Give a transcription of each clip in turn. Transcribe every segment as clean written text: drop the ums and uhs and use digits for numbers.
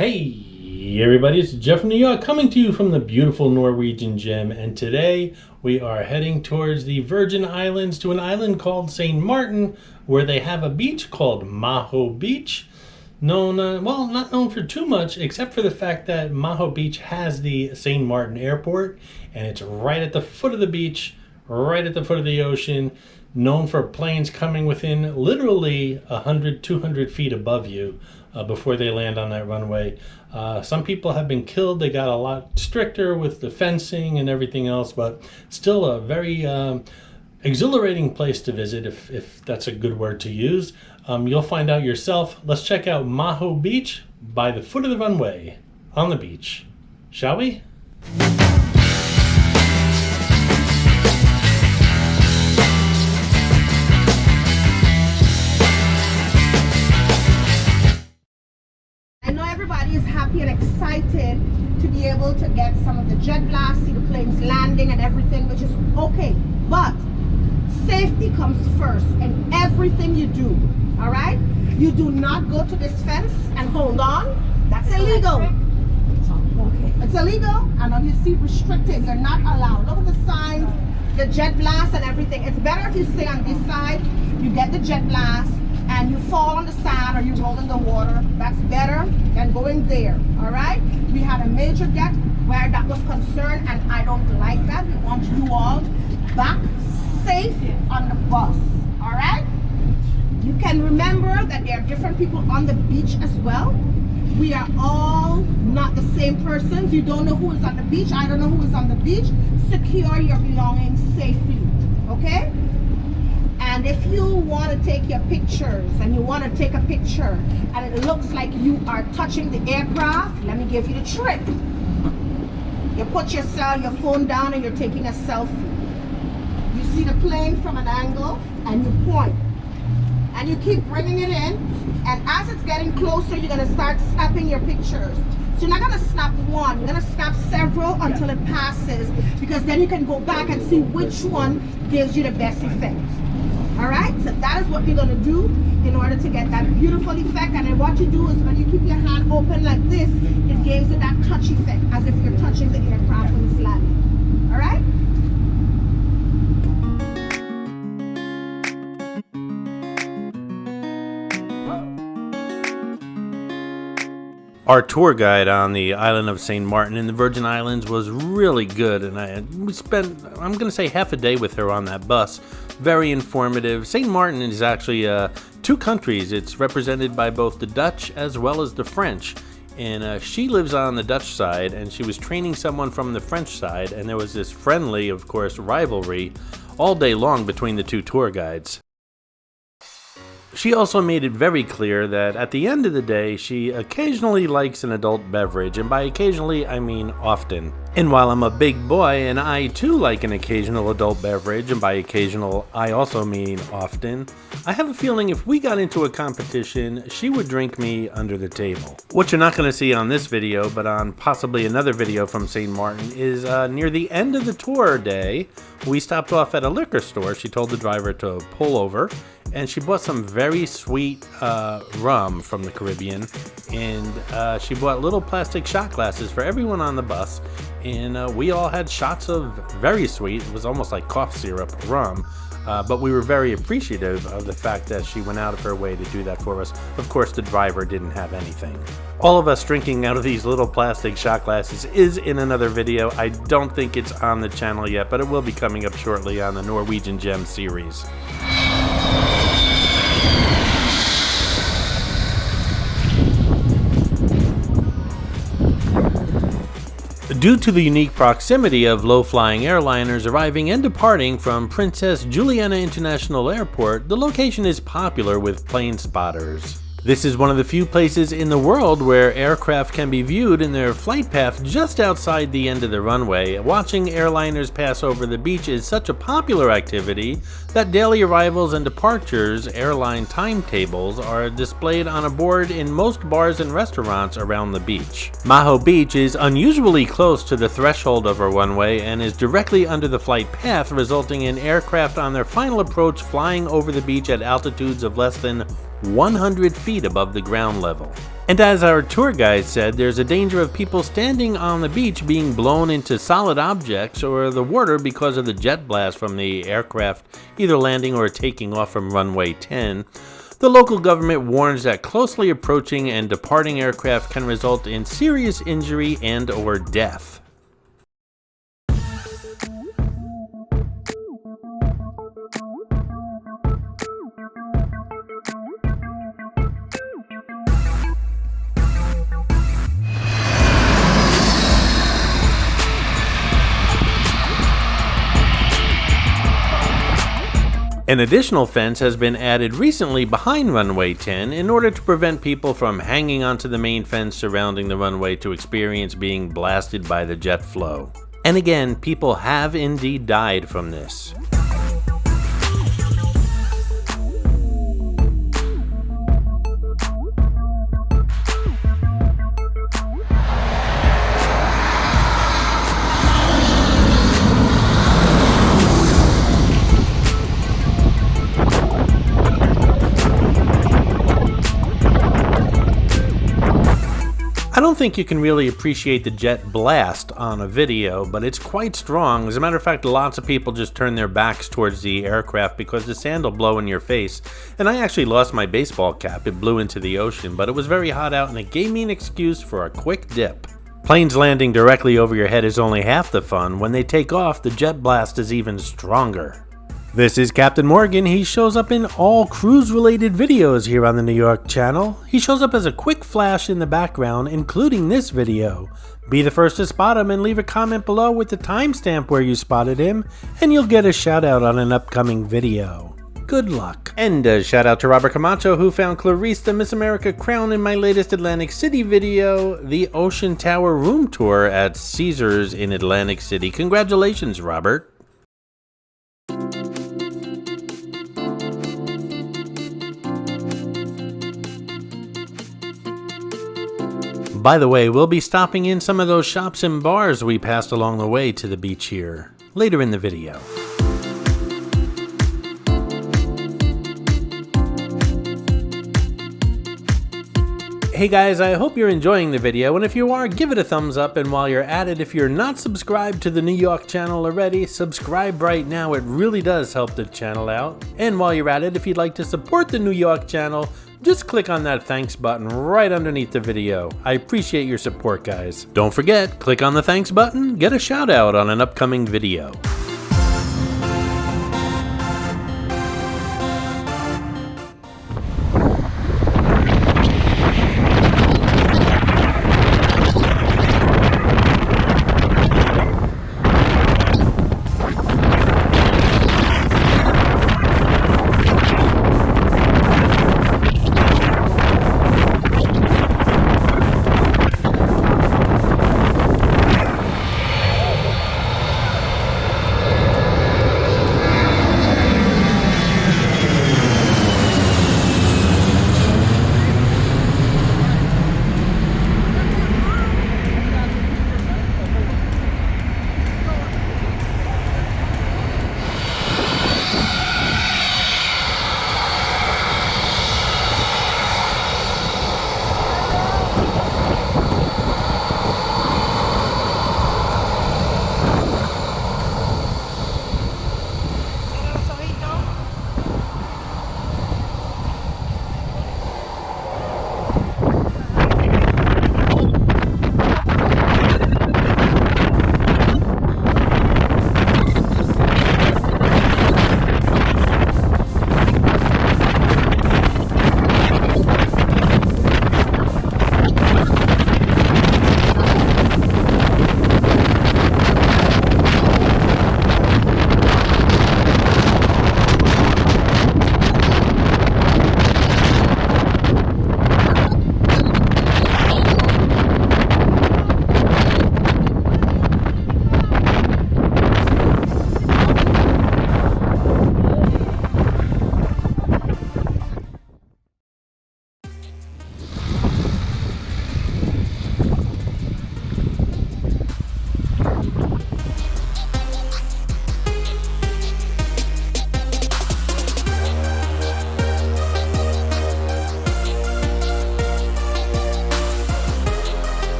Hey everybody, it's Jeff from Yawk coming to you from the beautiful Norwegian gem, and today we are heading towards the Virgin Islands to an island called St. Maarten, where they have a beach called Maho Beach, known, not known for too much except for the fact that Maho Beach has the St. Maarten airport, and it's right at the foot of the beach, right at the foot of the ocean, known for planes coming within literally 100, 200 feet above you before they land on that runway. Some people have been killed. They got a lot stricter with the fencing and everything else, but still a very exhilarating place to visit, if that's a good word to use. You'll find out yourself. Let's check out Maho Beach by the foot of the runway on the beach. Shall we? Everybody is happy and excited to be able to get some of the jet blast, see the planes landing and everything, which is okay. But safety comes first in everything you do, all right? You do not go to this fence and hold on. That's illegal. Okay. It's illegal, and you see restricted. You're not allowed. Look at the signs, the jet blast and everything. It's better if you stay on this side, you get the jet blast, and you fall on the sand or you roll in the water. That's better than going there, all right? We had a major death where that was concerned, and I don't like that. We want you all back safe on the bus, all right? You can remember that there are different people on the beach as well. We are all not the same persons. You don't know who is on the beach. I don't know who is on the beach. Secure your belongings safely, okay? And if you want to take your pictures and you want to take a picture and it looks like you are touching the aircraft, let me give you the trick. You put your phone down and you're taking a selfie. You see the plane from an angle and you point. And you keep bringing it in, and as it's getting closer, you're going to start snapping your pictures. So you're not going to snap one, you're going to snap several until it passes, because then you can go back and see which one gives you the best effect. All right, so that is what you're going to do in order to get that beautiful effect. And then what you do is when you keep your hand open like this, it gives you that touch effect, as if you're touching the aircraft when it's landing. All right? Our tour guide on the island of St. Maarten in the Virgin Islands was really good, and we spent, I'm going to say, half a day with her on that bus. Very informative. St. Maarten is actually two countries. It's represented by both the Dutch as well as the French. And she lives on the Dutch side, and she was training someone from the French side, and there was this friendly, of course, rivalry all day long between the two tour guides. She also made it very clear that at the end of the day, she occasionally likes an adult beverage, and by occasionally, I mean often. And while I'm a big boy, and I too like an occasional adult beverage, and by occasional, I also mean often, I have a feeling if we got into a competition, she would drink me under the table. What you're not going to see on this video, but on possibly another video from St. Maarten, is near the end of the tour day, we stopped off at a liquor store. She told the driver to pull over, and she bought some very sweet rum from the Caribbean, and she bought little plastic shot glasses for everyone on the bus, and we all had shots of very sweet, it was almost like cough syrup rum, but we were very appreciative of the fact that she went out of her way to do that for us. Of course, the driver didn't have anything. All of us drinking out of these little plastic shot glasses is in another video. I don't think it's on the channel yet, but it will be coming up shortly on the Norwegian Gem series. Due to the unique proximity of low-flying airliners arriving and departing from Princess Juliana International Airport, the location is popular with plane spotters. This is one of the few places in the world where aircraft can be viewed in their flight path just outside the end of the runway. Watching airliners pass over the beach is such a popular activity that daily arrivals and departures airline timetables are displayed on a board in most bars and restaurants around the beach. Maho Beach is unusually close to the threshold of a runway and is directly under the flight path, resulting in aircraft on their final approach flying over the beach at altitudes of less than 100 feet above the ground level. And as our tour guide said, there's a danger of people standing on the beach being blown into solid objects or the water because of the jet blast from the aircraft either landing or taking off from runway 10. The local government warns that closely approaching and departing aircraft can result in serious injury and or death. An additional fence has been added recently behind runway 10 in order to prevent people from hanging onto the main fence surrounding the runway to experience being blasted by the jet flow. And again, people have indeed died from this. I don't think you can really appreciate the jet blast on a video, but it's quite strong. As a matter of fact, lots of people just turn their backs towards the aircraft because the sand will blow in your face. And I actually lost my baseball cap. It blew into the ocean, but it was very hot out and it gave me an excuse for a quick dip. Planes landing directly over your head is only half the fun. When they take off, the jet blast is even stronger. This is Captain Morgan. He shows up in all cruise-related videos here on the New York channel. He shows up as a quick flash in the background, including this video. Be the first to spot him and leave a comment below with the timestamp where you spotted him, and you'll get a shout out on an upcoming video. Good luck. And a shout out to Robert Camacho, who found Clarice the Miss America crown in my latest Atlantic City video, the Ocean Tower room tour at Caesars in Atlantic City. Congratulations, Robert. By the way, we'll be stopping in some of those shops and bars we passed along the way to the beach here, later in the video. Hey guys, I hope you're enjoying the video, and if you are, give it a thumbs up, and while you're at it, if you're not subscribed to the New York channel already, subscribe right now. It really does help the channel out. And while you're at it, if you'd like to support the New York channel, just click on that thanks button right underneath the video. I appreciate your support, guys. Don't forget, click on the thanks button, get a shout out on an upcoming video.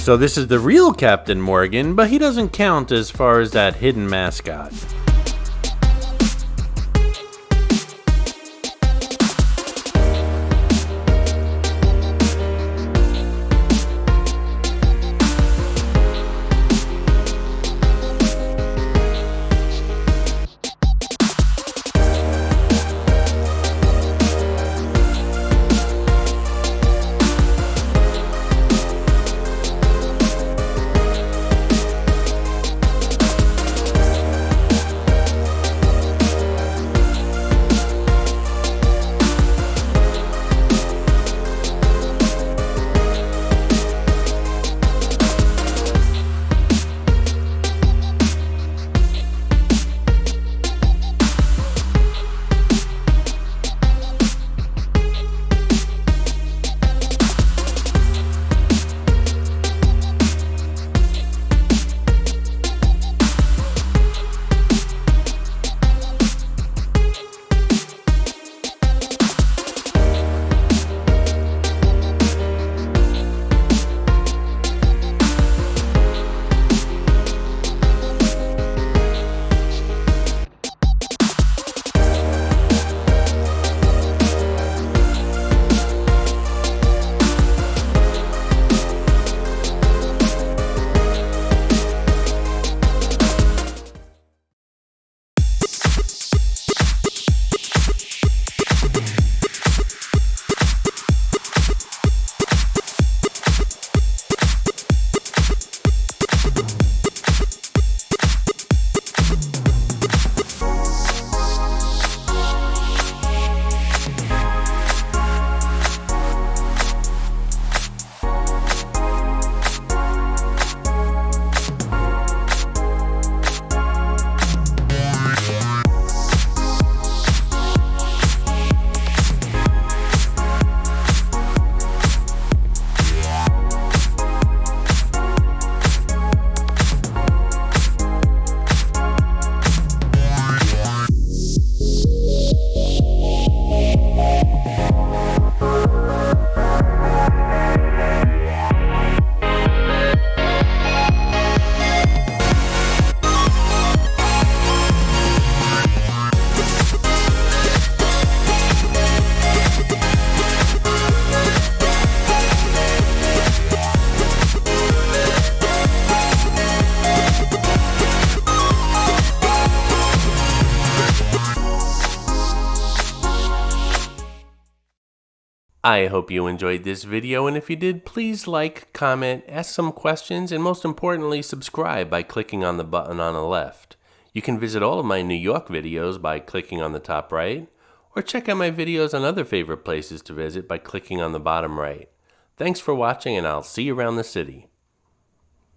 So this is the real Captain Morgan, but he doesn't count as far as that hidden mascot. I hope you enjoyed this video, and if you did, please like, comment, ask some questions, and most importantly, subscribe by clicking on the button on the left. You can visit all of my New York videos by clicking on the top right, or check out my videos on other favorite places to visit by clicking on the bottom right. Thanks for watching, and I'll see you around the city.